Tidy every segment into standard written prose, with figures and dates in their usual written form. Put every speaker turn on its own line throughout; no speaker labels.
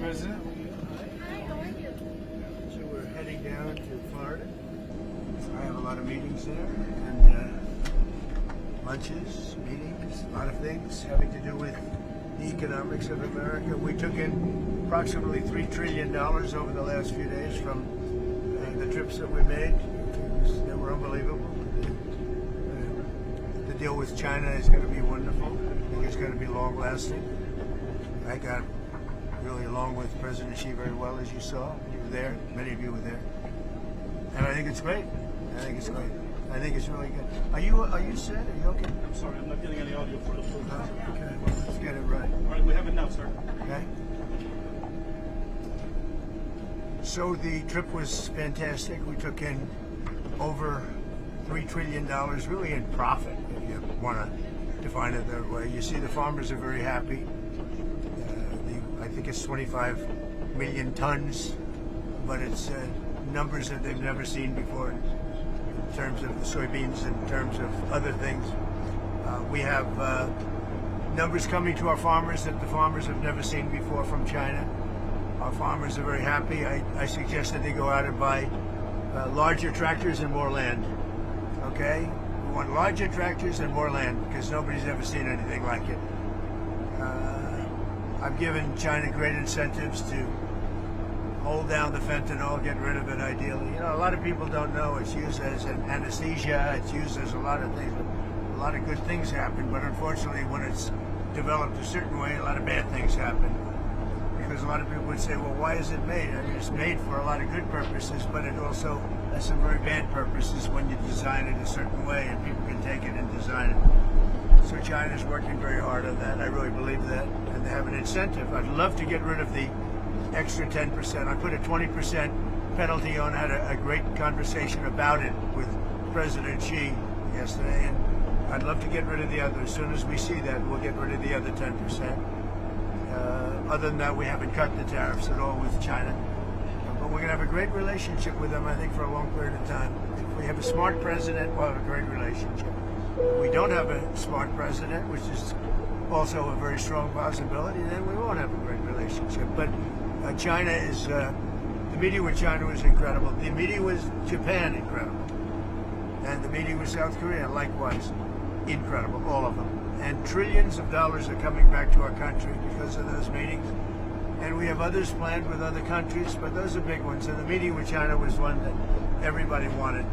President.
Hi, how are you?
So we're heading down to Florida. I have a lot of meetings there, and lunches, meetings, a lot of things having to do with the economics of America. We took in approximately $3 trillion over the last few days from the trips that we made. They were unbelievable. The deal with China is going to be wonderful. I think it's going to be long-lasting. I got really along with President Xi very well, as you saw. You were there. Many of you were there. And I think it's great. I think it's great. I think it's really good. Are you set? Are you okay?
I'm sorry, I'm not getting any audio for the phone.
Okay, well, let's get it right.
All right, we have it now, sir.
Okay. So the trip was fantastic. We took in over $3 trillion, really in profit, if you want to define it that way. You see the farmers are very happy. I think it's 25 million tons, but it's numbers that they've never seen before in terms of the soybeans, in terms of other things. We have numbers coming to our farmers that the farmers have never seen before from China. Our farmers are very happy. I suggest that they go out and buy larger tractors and more land. Okay? We want larger tractors and more land because nobody's ever seen anything like it. I've given China great incentives to hold down the fentanyl, get rid of it ideally. You know, a lot of people don't know it's used as an anesthesia, it's used as a lot of things. A lot of good things happen, but unfortunately when it's developed a certain way, a lot of bad things happen. Because a lot of people would say, well, why is it made? I mean, it's made for a lot of good purposes, but it also has some very bad purposes when you design it a certain way and people can take it and design it. So China's working very hard on that. I really believe that. And they have an incentive. I'd love to get rid of the extra 10%. I put a 20% penalty on. I had a great conversation about it with President Xi yesterday. And I'd love to get rid of the other. As soon as we see that, we'll get rid of the other 10%. Other than that, we haven't cut the tariffs at all with China. But we're going to have a great relationship with them, I think, for a long period of time. If we have a smart president, we'll have a great relationship. If we don't have a smart president, which is also a very strong possibility, then we won't have a great relationship. But China is, the meeting with China was incredible. The meeting with Japan, incredible. And the meeting with South Korea, likewise, incredible, all of them. And trillions of dollars are coming back to our country because of those meetings. And we have others planned with other countries, but those are big ones. And the meeting with China was one that everybody wanted.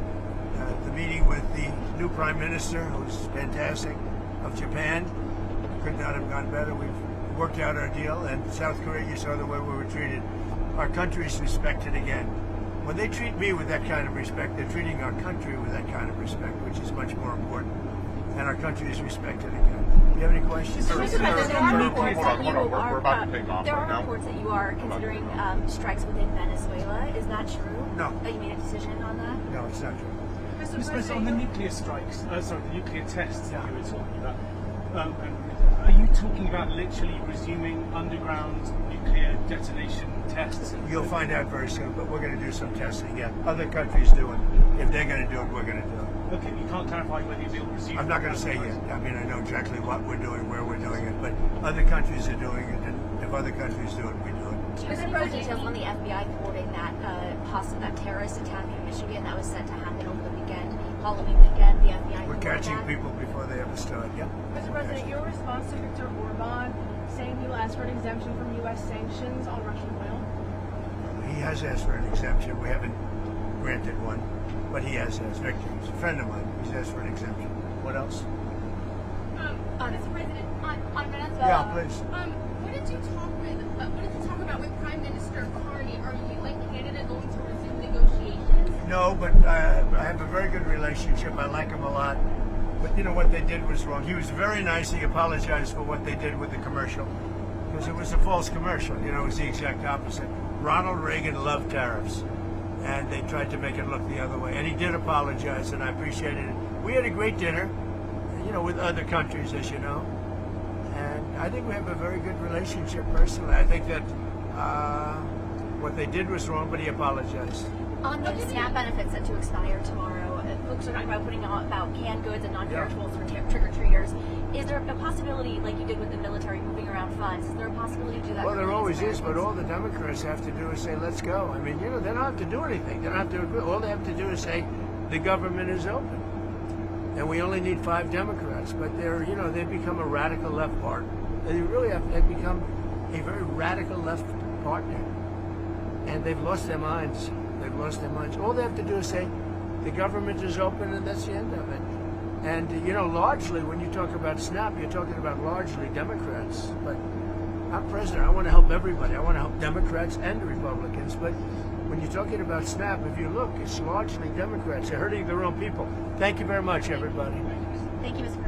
The meeting with the new Prime Minister, who's fantastic, of Japan, could not have gone better. We've worked out our deal. And South Korea, you saw the way we were treated. Our country is respected again. When they treat me with that kind of respect, they're treating our country with that kind of respect, which is much more important. And our country is respected again. Do you have any questions?
There are reports
reports that you are considering strikes within Venezuela. Is that true?
No.
That you made a decision on that?
No, it's not true.
Mr. President, on the nuclear strikes, the nuclear tests that you were talking about, are you talking about literally resuming underground nuclear detonation tests?
You'll find out very soon, but we're going to do some testing, yeah. Other countries do it. If they're going to do it, we're going to do it.
Okay, you can't clarify whether you'll resume.
I'm not going to say yet. I mean, I know exactly what we're doing, where we're doing it, but other countries are doing it, and if other countries do it, we do it.
Do you have more details on the FBI thwarting that that terrorist attack in Michigan that was set to happen over the weekend, Halloween weekend? The FBI.
We're catching people before they ever start. Yeah.
Mr. President, your response to Viktor Orban saying he'll ask for an exemption from U.S. sanctions on Russian oil?
He has asked for an exemption. We haven't granted one, but he has asked. Victor, he's a friend of mine. He's asked for an exemption. What else?
Mr. President, on Venezuela.
Yeah, please.
What did you talk about with Prime Minister Carney? Are you, like Canada, going to resume negotiations?
No, but I have a very good relationship. I like him a lot. But you know what they did was wrong. He was very nice. He apologized for what they did with the commercial because it was a false commercial. You know, it was the exact opposite. Ronald Reagan loved tariffs, and they tried to make it look the other way. And he did apologize, and I appreciated it. We had a great dinner, you know, with other countries, as you know. And I think we have a very good relationship personally. I think that what they did was wrong, but he apologized.
On the SNAP benefits set to expire tomorrow, folks are talking about putting out about canned goods and non-perishables for trick-or-treaters. Is there a possibility, like you did with the military moving around funds, is there a possibility to do that?
Well,
for
there
millions
always
of
is, but
Americans?
all the Democrats have to do is say, let's go. I mean, they don't have to do anything. They don't have to agree. All they have to do is say, the government is open. And we only need 5 Democrats. But they've become a radical left party. They really have, they've become a very radical left party. And they've lost their minds. They've lost their minds. All they have to do is say, the government is open, and that's the end of it. And, largely, when you talk about SNAP, you're talking about largely Democrats. But I'm president. I want to help everybody. I want to help Democrats and Republicans. But when you're talking about SNAP, if you look, it's largely Democrats. They're hurting their own people. Thank you very much, everybody.
Thank you, Mr. President.